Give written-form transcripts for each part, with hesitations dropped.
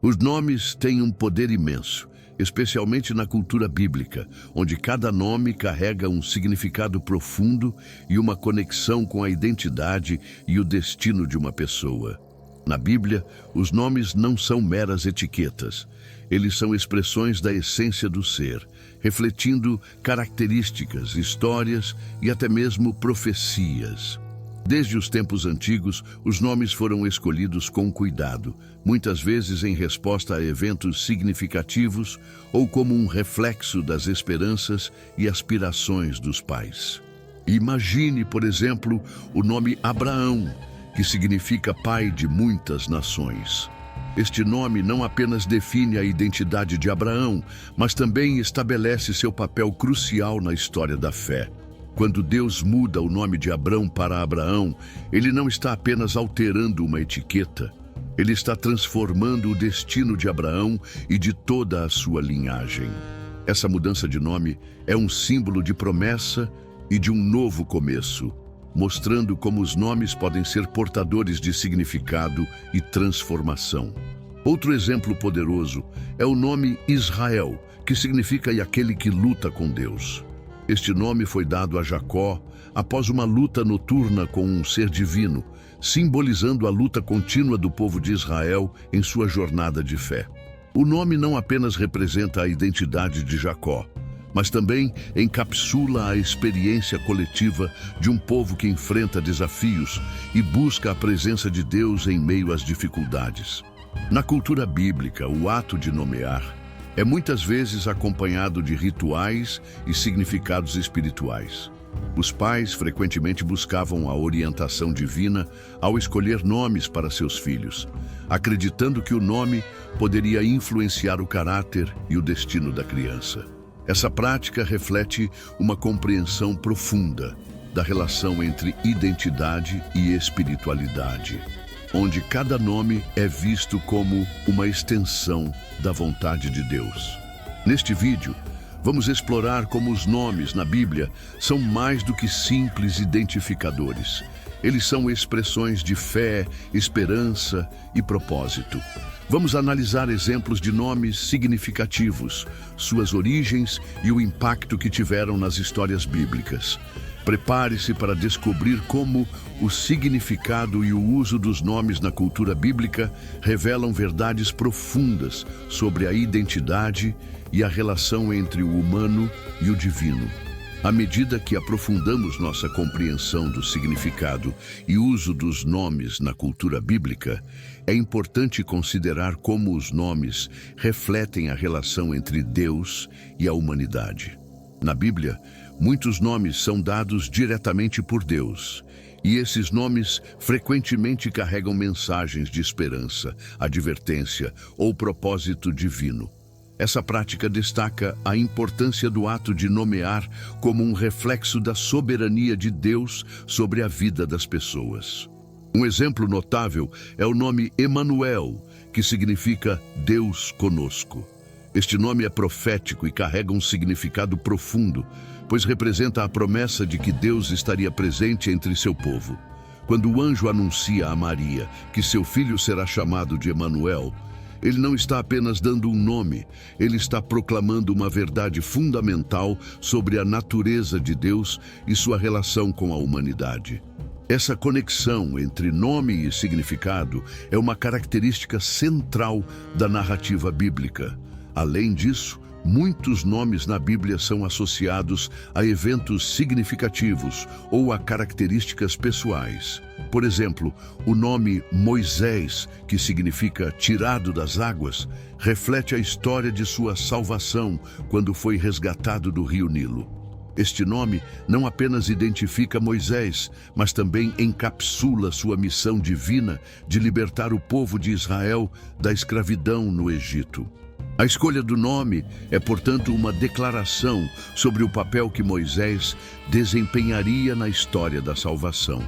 Os nomes têm um poder imenso, especialmente na cultura bíblica, onde cada nome carrega um significado profundo e uma conexão com a identidade e o destino de uma pessoa. Na Bíblia, os nomes não são meras etiquetas. Eles são expressões da essência do ser, refletindo características, histórias e até mesmo profecias. Desde os tempos antigos, os nomes foram escolhidos com cuidado, muitas vezes em resposta a eventos significativos ou como um reflexo das esperanças e aspirações dos pais. Imagine, por exemplo, o nome Abraão, que significa pai de muitas nações. Este nome não apenas define a identidade de Abraão, mas também estabelece seu papel crucial na história da fé. Quando Deus muda o nome de Abrão para Abraão, ele não está apenas alterando uma etiqueta, ele está transformando o destino de Abraão e de toda a sua linhagem. Essa mudança de nome é um símbolo de promessa e de um novo começo, mostrando como os nomes podem ser portadores de significado e transformação. Outro exemplo poderoso é o nome Israel, que significa aquele que luta com Deus. Este nome foi dado a Jacó após uma luta noturna com um ser divino, simbolizando a luta contínua do povo de Israel em sua jornada de fé. O nome não apenas representa a identidade de Jacó, mas também encapsula a experiência coletiva de um povo que enfrenta desafios e busca a presença de Deus em meio às dificuldades. Na cultura bíblica, o ato de nomear é muitas vezes acompanhado de rituais e significados espirituais. Os pais frequentemente buscavam a orientação divina ao escolher nomes para seus filhos, acreditando que o nome poderia influenciar o caráter e o destino da criança. Essa prática reflete uma compreensão profunda da relação entre identidade e espiritualidade, onde cada nome é visto como uma extensão da vontade de Deus. Neste vídeo, vamos explorar como os nomes na Bíblia são mais do que simples identificadores. Eles são expressões de fé, esperança e propósito. Vamos analisar exemplos de nomes significativos, suas origens e o impacto que tiveram nas histórias bíblicas. Prepare-se para descobrir como o significado e o uso dos nomes na cultura bíblica revelam verdades profundas sobre a identidade e a relação entre o humano e o divino. À medida que aprofundamos nossa compreensão do significado e uso dos nomes na cultura bíblica, é importante considerar como os nomes refletem a relação entre Deus e a humanidade. Na Bíblia, muitos nomes são dados diretamente por Deus, e esses nomes frequentemente carregam mensagens de esperança, advertência ou propósito divino. Essa prática destaca a importância do ato de nomear como um reflexo da soberania de Deus sobre a vida das pessoas. Um exemplo notável é o nome Emanuel, que significa Deus conosco. Este nome é profético e carrega um significado profundo, pois representa a promessa de que Deus estaria presente entre seu povo. Quando o anjo anuncia a Maria que seu filho será chamado de Emanuel, ele não está apenas dando um nome, ele está proclamando uma verdade fundamental sobre a natureza de Deus e sua relação com a humanidade. Essa conexão entre nome e significado é uma característica central da narrativa bíblica. Além disso, muitos nomes na Bíblia são associados a eventos significativos ou a características pessoais. Por exemplo, o nome Moisés, que significa tirado das águas, reflete a história de sua salvação quando foi resgatado do rio Nilo. Este nome não apenas identifica Moisés, mas também encapsula sua missão divina de libertar o povo de Israel da escravidão no Egito. A escolha do nome é, portanto, uma declaração sobre o papel que Moisés desempenharia na história da salvação.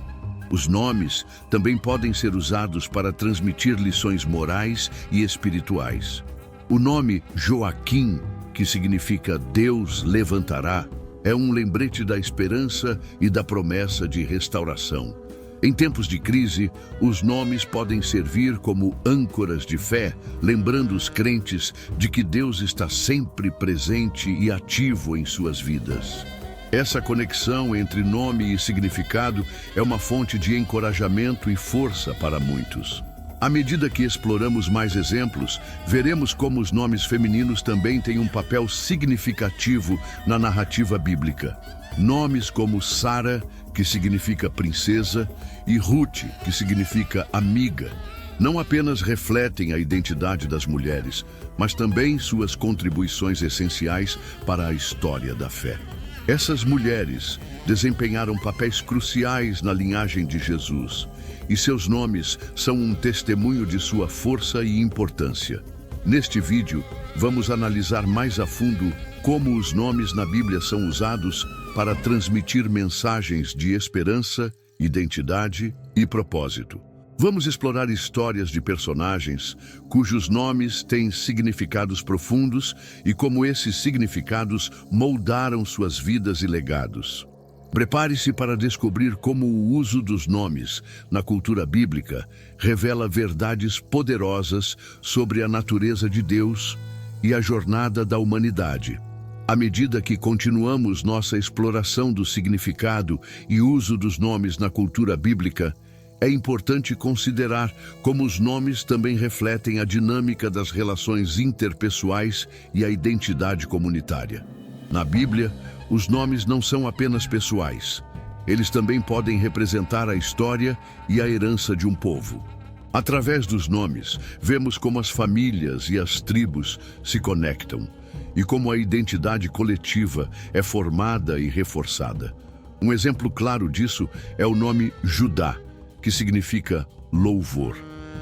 Os nomes também podem ser usados para transmitir lições morais e espirituais. O nome Joaquim, que significa Deus levantará, é um lembrete da esperança e da promessa de restauração. Em tempos de crise, os nomes podem servir como âncoras de fé, lembrando os crentes de que Deus está sempre presente e ativo em suas vidas. Essa conexão entre nome e significado é uma fonte de encorajamento e força para muitos. À medida que exploramos mais exemplos, veremos como os nomes femininos também têm um papel significativo na narrativa bíblica. Nomes como Sara, que significa princesa, e Ruth, que significa amiga, não apenas refletem a identidade das mulheres, mas também suas contribuições essenciais para a história da fé. Essas mulheres desempenharam papéis cruciais na linhagem de Jesus, e seus nomes são um testemunho de sua força e importância. Neste vídeo, vamos analisar mais a fundo como os nomes na Bíblia são usados para transmitir mensagens de esperança, identidade e propósito. Vamos explorar histórias de personagens cujos nomes têm significados profundos e como esses significados moldaram suas vidas e legados. Prepare-se para descobrir como o uso dos nomes na cultura bíblica revela verdades poderosas sobre a natureza de Deus e a jornada da humanidade. À medida que continuamos nossa exploração do significado e uso dos nomes na cultura bíblica, é importante considerar como os nomes também refletem a dinâmica das relações interpessoais e a identidade comunitária. Na Bíblia, os nomes não são apenas pessoais. Eles também podem representar a história e a herança de um povo. Através dos nomes, vemos como as famílias e as tribos se conectam e como a identidade coletiva é formada e reforçada. Um exemplo claro disso é o nome Judá, que significa louvor.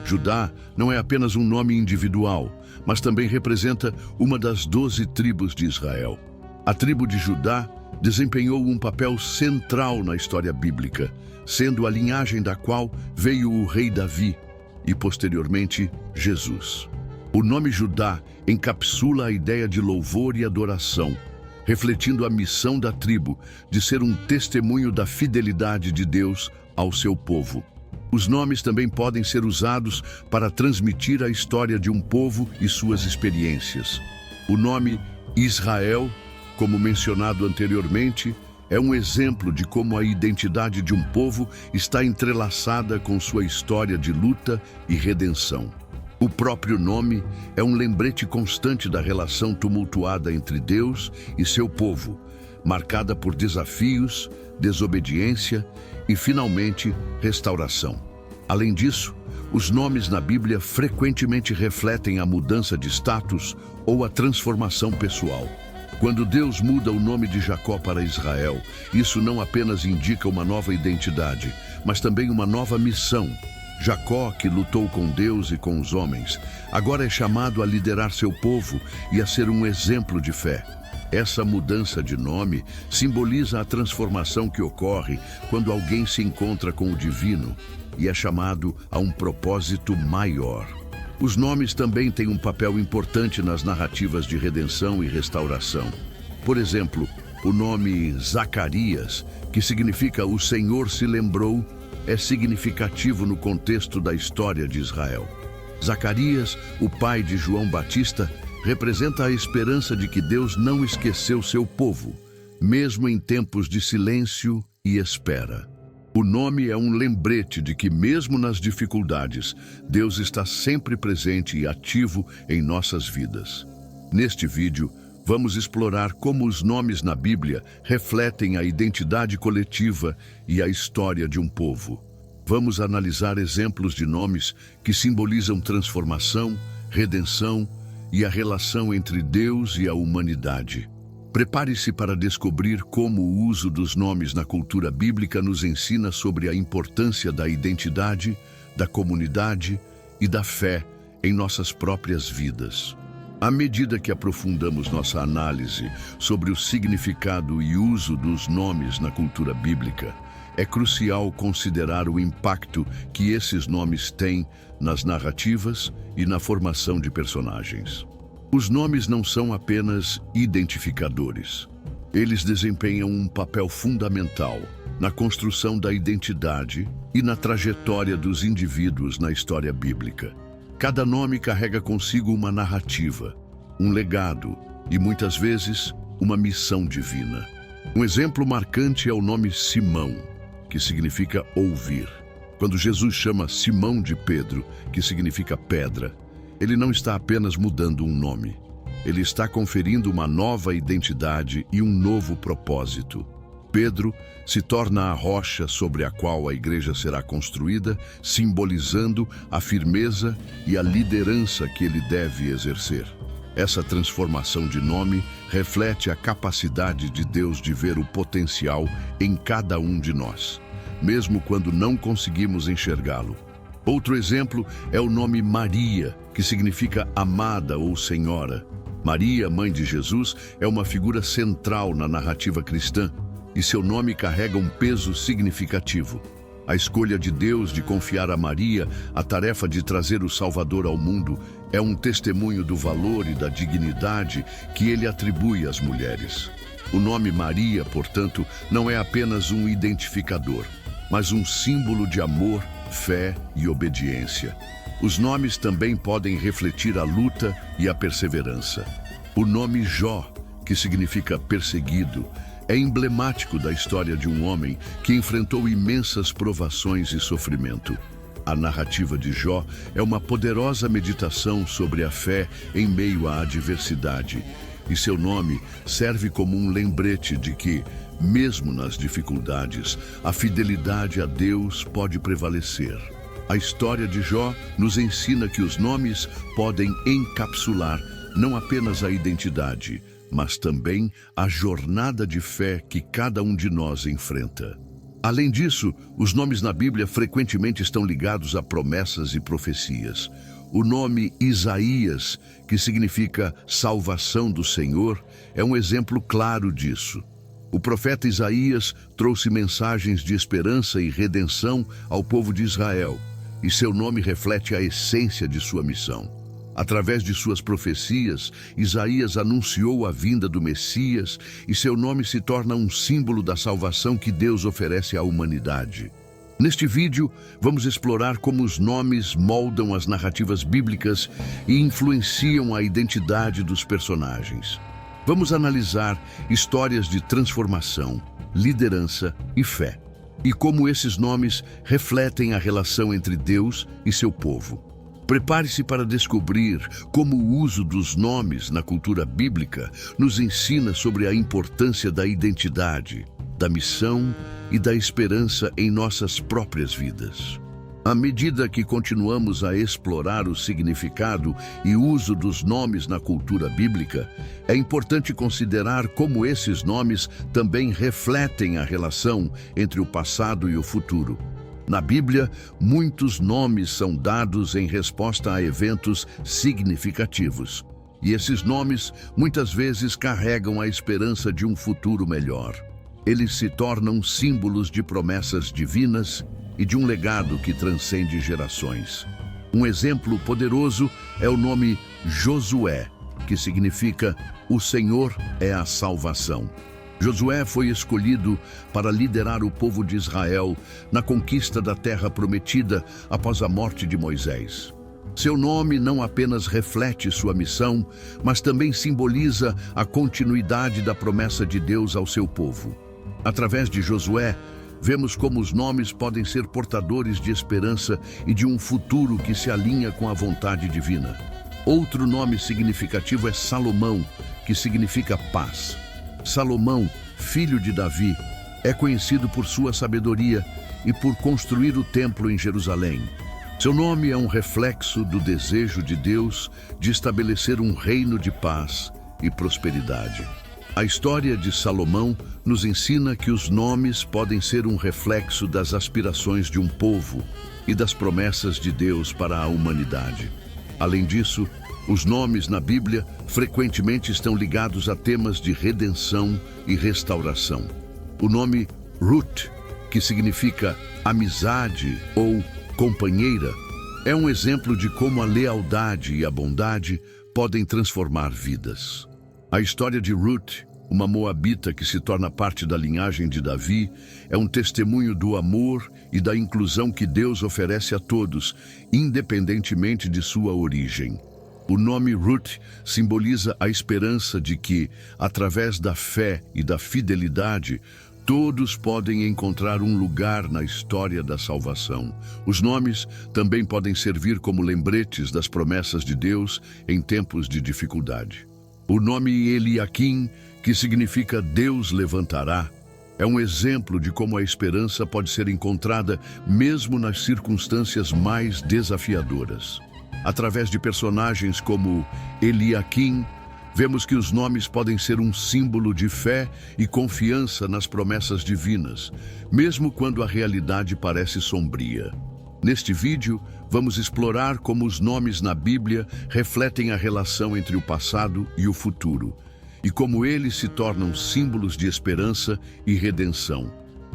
Judá não é apenas um nome individual, mas também representa uma das 12 tribos de Israel. A tribo de Judá desempenhou um papel central na história bíblica, sendo a linhagem da qual veio o rei Davi e, posteriormente, Jesus. O nome Judá encapsula a ideia de louvor e adoração, refletindo a missão da tribo de ser um testemunho da fidelidade de Deus ao seu povo. Os nomes também podem ser usados para transmitir a história de um povo e suas experiências. O nome Israel, como mencionado anteriormente, é um exemplo de como a identidade de um povo está entrelaçada com sua história de luta e redenção. O próprio nome é um lembrete constante da relação tumultuada entre Deus e seu povo, marcada por desafios, desobediência e, finalmente, restauração. Além disso, os nomes na Bíblia frequentemente refletem a mudança de status ou a transformação pessoal. Quando Deus muda o nome de Jacó para Israel, isso não apenas indica uma nova identidade, mas também uma nova missão. Jacó, que lutou com Deus e com os homens, agora é chamado a liderar seu povo e a ser um exemplo de fé. Essa mudança de nome simboliza a transformação que ocorre quando alguém se encontra com o divino e é chamado a um propósito maior. Os nomes também têm um papel importante nas narrativas de redenção e restauração. Por exemplo, o nome Zacarias, que significa "o Senhor se lembrou", é significativo no contexto da história de Israel. Zacarias, o pai de João Batista, representa a esperança de que Deus não esqueceu seu povo, mesmo em tempos de silêncio e espera. O nome é um lembrete de que, mesmo nas dificuldades, Deus está sempre presente e ativo em nossas vidas. Neste vídeo, vamos explorar como os nomes na Bíblia refletem a identidade coletiva e a história de um povo. Vamos analisar exemplos de nomes que simbolizam transformação, redenção e a relação entre Deus e a humanidade. Prepare-se para descobrir como o uso dos nomes na cultura bíblica nos ensina sobre a importância da identidade, da comunidade e da fé em nossas próprias vidas. À medida que aprofundamos nossa análise sobre o significado e uso dos nomes na cultura bíblica, é crucial considerar o impacto que esses nomes têm nas narrativas e na formação de personagens. Os nomes não são apenas identificadores. Eles desempenham um papel fundamental na construção da identidade e na trajetória dos indivíduos na história bíblica. Cada nome carrega consigo uma narrativa, um legado e, muitas vezes, uma missão divina. Um exemplo marcante é o nome Simão, que significa ouvir. Quando Jesus chama Simão de Pedro, que significa pedra, ele não está apenas mudando um nome. Ele está conferindo uma nova identidade e um novo propósito. Pedro se torna a rocha sobre a qual a igreja será construída, simbolizando a firmeza e a liderança que ele deve exercer. Essa transformação de nome reflete a capacidade de Deus de ver o potencial em cada um de nós, mesmo quando não conseguimos enxergá-lo. Outro exemplo é o nome Maria, que significa amada ou senhora. Maria, mãe de Jesus, é uma figura central na narrativa cristã e seu nome carrega um peso significativo. A escolha de Deus de confiar a Maria a tarefa de trazer o Salvador ao mundo é um testemunho do valor e da dignidade que ele atribui às mulheres. O nome Maria, portanto, não é apenas um identificador, mas um símbolo de amor, fé e obediência. Os nomes também podem refletir a luta e a perseverança. O nome Jó, que significa perseguido, é emblemático da história de um homem que enfrentou imensas provações e sofrimento. A narrativa de Jó é uma poderosa meditação sobre a fé em meio à adversidade, e seu nome serve como um lembrete de que, mesmo nas dificuldades, a fidelidade a Deus pode prevalecer. A história de Jó nos ensina que os nomes podem encapsular não apenas a identidade, mas também a jornada de fé que cada um de nós enfrenta. Além disso, os nomes na Bíblia frequentemente estão ligados a promessas e profecias. O nome Isaías, que significa salvação do Senhor, é um exemplo claro disso. O profeta Isaías trouxe mensagens de esperança e redenção ao povo de Israel, e seu nome reflete a essência de sua missão. Através de suas profecias, Isaías anunciou a vinda do Messias e seu nome se torna um símbolo da salvação que Deus oferece à humanidade. Neste vídeo, vamos explorar como os nomes moldam as narrativas bíblicas e influenciam a identidade dos personagens. Vamos analisar histórias de transformação, liderança e fé, e como esses nomes refletem a relação entre Deus e seu povo. Prepare-se para descobrir como o uso dos nomes na cultura bíblica nos ensina sobre a importância da identidade, da missão e da esperança em nossas próprias vidas. À medida que continuamos a explorar o significado e uso dos nomes na cultura bíblica, é importante considerar como esses nomes também refletem a relação entre o passado e o futuro. Na Bíblia, muitos nomes são dados em resposta a eventos significativos, e esses nomes muitas vezes carregam a esperança de um futuro melhor. Eles se tornam símbolos de promessas divinas e de um legado que transcende gerações. Um exemplo poderoso é o nome Josué, que significa "O Senhor é a salvação". Josué foi escolhido para liderar o povo de Israel na conquista da terra prometida após a morte de Moisés. Seu nome não apenas reflete sua missão, mas também simboliza a continuidade da promessa de Deus ao seu povo. Através de Josué, vemos como os nomes podem ser portadores de esperança e de um futuro que se alinha com a vontade divina. Outro nome significativo é Salomão, que significa paz. Salomão, filho de Davi, é conhecido por sua sabedoria e por construir o templo em Jerusalém. Seu nome é um reflexo do desejo de Deus de estabelecer um reino de paz e prosperidade. A história de Salomão nos ensina que os nomes podem ser um reflexo das aspirações de um povo e das promessas de Deus para a humanidade. Além disso, os nomes na Bíblia frequentemente estão ligados a temas de redenção e restauração. O nome Ruth, que significa amizade ou companheira, é um exemplo de como a lealdade e a bondade podem transformar vidas. A história de Ruth uma moabita que se torna parte da linhagem de Davi, é um testemunho do amor e da inclusão que Deus oferece a todos, independentemente de sua origem. O nome Ruth simboliza a esperança de que, através da fé e da fidelidade, todos podem encontrar um lugar na história da salvação. Os nomes também podem servir como lembretes das promessas de Deus em tempos de dificuldade. O nome Eliaquim, que significa Deus levantará, é um exemplo de como a esperança pode ser encontrada mesmo nas circunstâncias mais desafiadoras. Através de personagens como Eliaquim, vemos que os nomes podem ser um símbolo de fé e confiança nas promessas divinas, mesmo quando a realidade parece sombria. Neste vídeo, vamos explorar como os nomes na Bíblia refletem a relação entre o passado e o futuro, e como eles se tornam símbolos de esperança e redenção.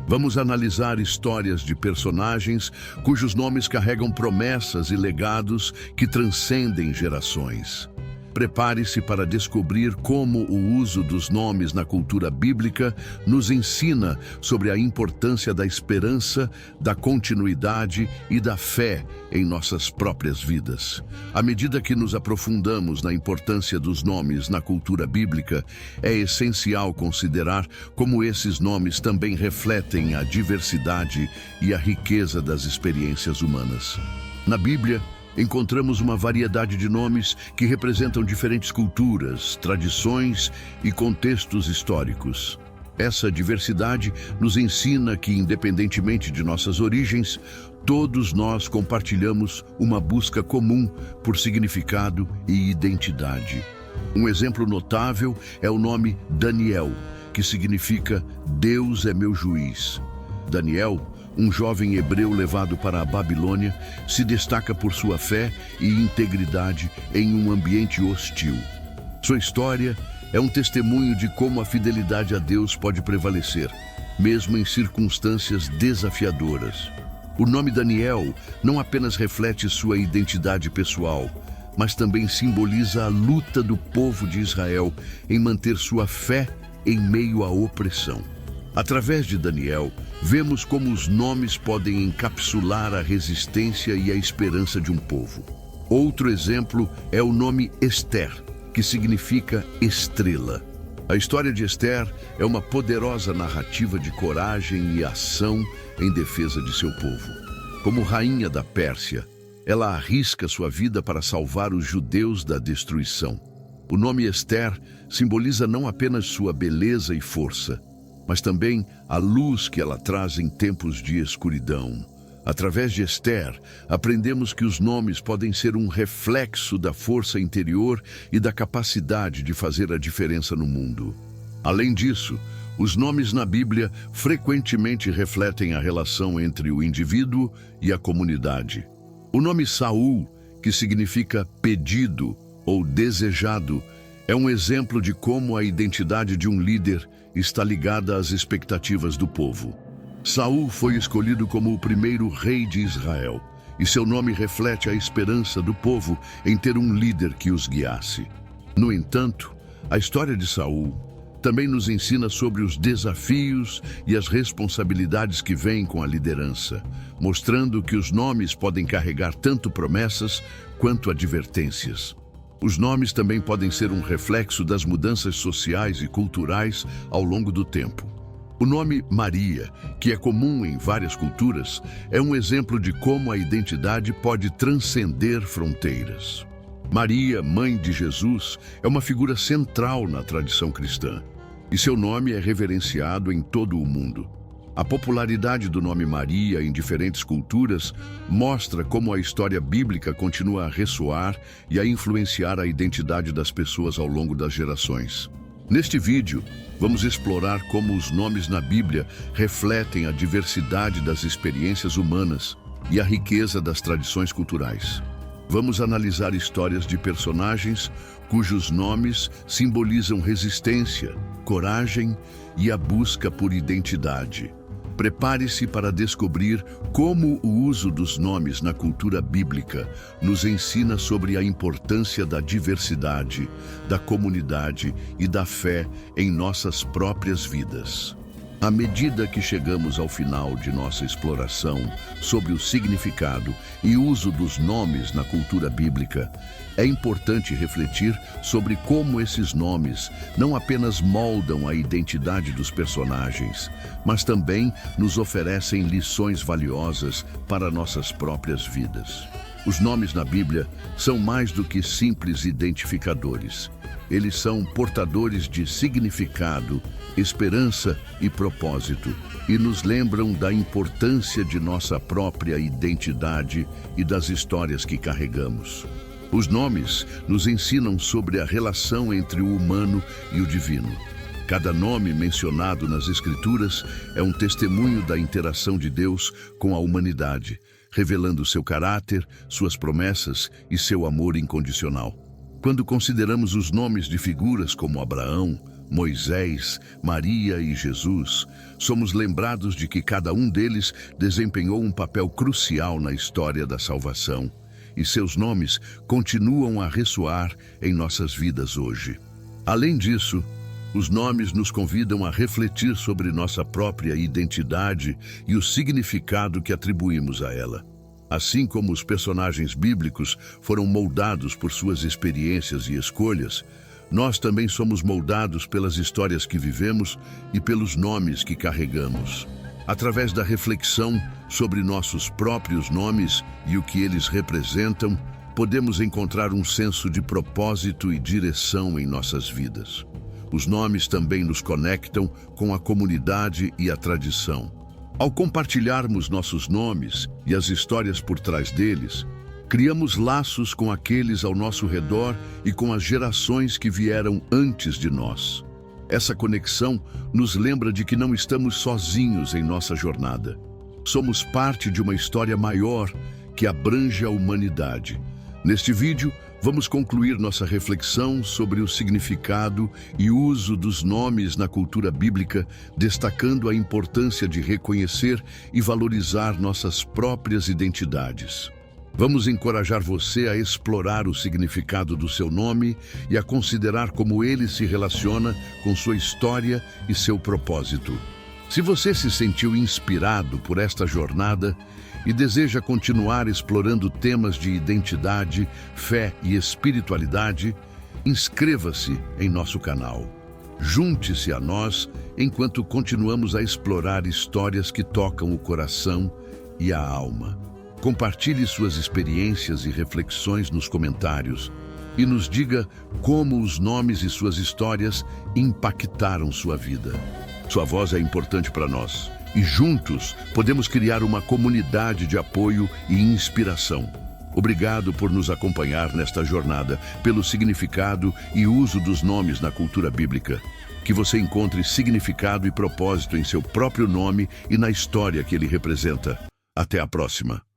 Vamos analisar histórias de personagens cujos nomes carregam promessas e legados que transcendem gerações. Prepare-se para descobrir como o uso dos nomes na cultura bíblica nos ensina sobre a importância da esperança, da continuidade e da fé em nossas próprias vidas. À medida que nos aprofundamos na importância dos nomes na cultura bíblica, é essencial considerar como esses nomes também refletem a diversidade e a riqueza das experiências humanas. Na Bíblia, encontramos uma variedade de nomes que representam diferentes culturas, tradições e contextos históricos. Essa diversidade nos ensina que, independentemente de nossas origens, todos nós compartilhamos uma busca comum por significado e identidade. Um exemplo notável é o nome Daniel, que significa Deus é meu juiz. Daniel, um jovem hebreu levado para a Babilônia, se destaca por sua fé e integridade em um ambiente hostil. Sua história é um testemunho de como a fidelidade a Deus pode prevalecer, mesmo em circunstâncias desafiadoras. O nome Daniel não apenas reflete sua identidade pessoal, mas também simboliza a luta do povo de Israel em manter sua fé em meio à opressão. Através de Daniel, vemos como os nomes podem encapsular a resistência e a esperança de um povo. Outro exemplo é o nome Ester, que significa estrela. A história de Ester é uma poderosa narrativa de coragem e ação em defesa de seu povo. Como rainha da Pérsia, ela arrisca sua vida para salvar os judeus da destruição. O nome Ester simboliza não apenas sua beleza e força, mas também a luz que ela traz em tempos de escuridão. Através de Ester, aprendemos que os nomes podem ser um reflexo da força interior e da capacidade de fazer a diferença no mundo. Além disso, os nomes na Bíblia frequentemente refletem a relação entre o indivíduo e a comunidade. O nome Saul, que significa pedido ou desejado, é um exemplo de como a identidade de um líder está ligada às expectativas do povo. Saul foi escolhido como o primeiro rei de Israel, e seu nome reflete a esperança do povo em ter um líder que os guiasse. No entanto, a história de Saul também nos ensina sobre os desafios e as responsabilidades que vêm com a liderança, mostrando que os nomes podem carregar tanto promessas quanto advertências. Os nomes também podem ser um reflexo das mudanças sociais e culturais ao longo do tempo. O nome Maria, que é comum em várias culturas, é um exemplo de como a identidade pode transcender fronteiras. Maria, mãe de Jesus, é uma figura central na tradição cristã, e seu nome é reverenciado em todo o mundo. A popularidade do nome Maria em diferentes culturas mostra como a história bíblica continua a ressoar e a influenciar a identidade das pessoas ao longo das gerações. Neste vídeo, vamos explorar como os nomes na Bíblia refletem a diversidade das experiências humanas e a riqueza das tradições culturais. Vamos analisar histórias de personagens cujos nomes simbolizam resistência, coragem e a busca por identidade. Prepare-se para descobrir como o uso dos nomes na cultura bíblica nos ensina sobre a importância da diversidade, da comunidade e da fé em nossas próprias vidas. À medida que chegamos ao final de nossa exploração sobre o significado e uso dos nomes na cultura bíblica, é importante refletir sobre como esses nomes não apenas moldam a identidade dos personagens, mas também nos oferecem lições valiosas para nossas próprias vidas. Os nomes na Bíblia são mais do que simples identificadores. Eles são portadores de significado, esperança e propósito, e nos lembram da importância de nossa própria identidade e das histórias que carregamos. Os nomes nos ensinam sobre a relação entre o humano e o divino. Cada nome mencionado nas Escrituras é um testemunho da interação de Deus com a humanidade, revelando seu caráter, suas promessas e seu amor incondicional. Quando consideramos os nomes de figuras como Abraão, Moisés, Maria e Jesus, somos lembrados de que cada um deles desempenhou um papel crucial na história da salvação, e seus nomes continuam a ressoar em nossas vidas hoje. Além disso, os nomes nos convidam a refletir sobre nossa própria identidade e o significado que atribuímos a ela. Assim como os personagens bíblicos foram moldados por suas experiências e escolhas, nós também somos moldados pelas histórias que vivemos e pelos nomes que carregamos. Através da reflexão sobre nossos próprios nomes e o que eles representam, podemos encontrar um senso de propósito e direção em nossas vidas. Os nomes também nos conectam com a comunidade e a tradição. Ao compartilharmos nossos nomes e as histórias por trás deles, criamos laços com aqueles ao nosso redor e com as gerações que vieram antes de nós. Essa conexão nos lembra de que não estamos sozinhos em nossa jornada. Somos parte de uma história maior que abrange a humanidade. Neste vídeo, vamos concluir nossa reflexão sobre o significado e uso dos nomes na cultura bíblica, destacando a importância de reconhecer e valorizar nossas próprias identidades. Vamos encorajar você a explorar o significado do seu nome e a considerar como ele se relaciona com sua história e seu propósito. Se você se sentiu inspirado por esta jornada e deseja continuar explorando temas de identidade, fé e espiritualidade, inscreva-se em nosso canal. Junte-se a nós enquanto continuamos a explorar histórias que tocam o coração e a alma. Compartilhe suas experiências e reflexões nos comentários e nos diga como os nomes e suas histórias impactaram sua vida. Sua voz é importante para nós e juntos podemos criar uma comunidade de apoio e inspiração. Obrigado por nos acompanhar nesta jornada, pelo significado e uso dos nomes na cultura bíblica. Que você encontre significado e propósito em seu próprio nome e na história que ele representa. Até a próxima!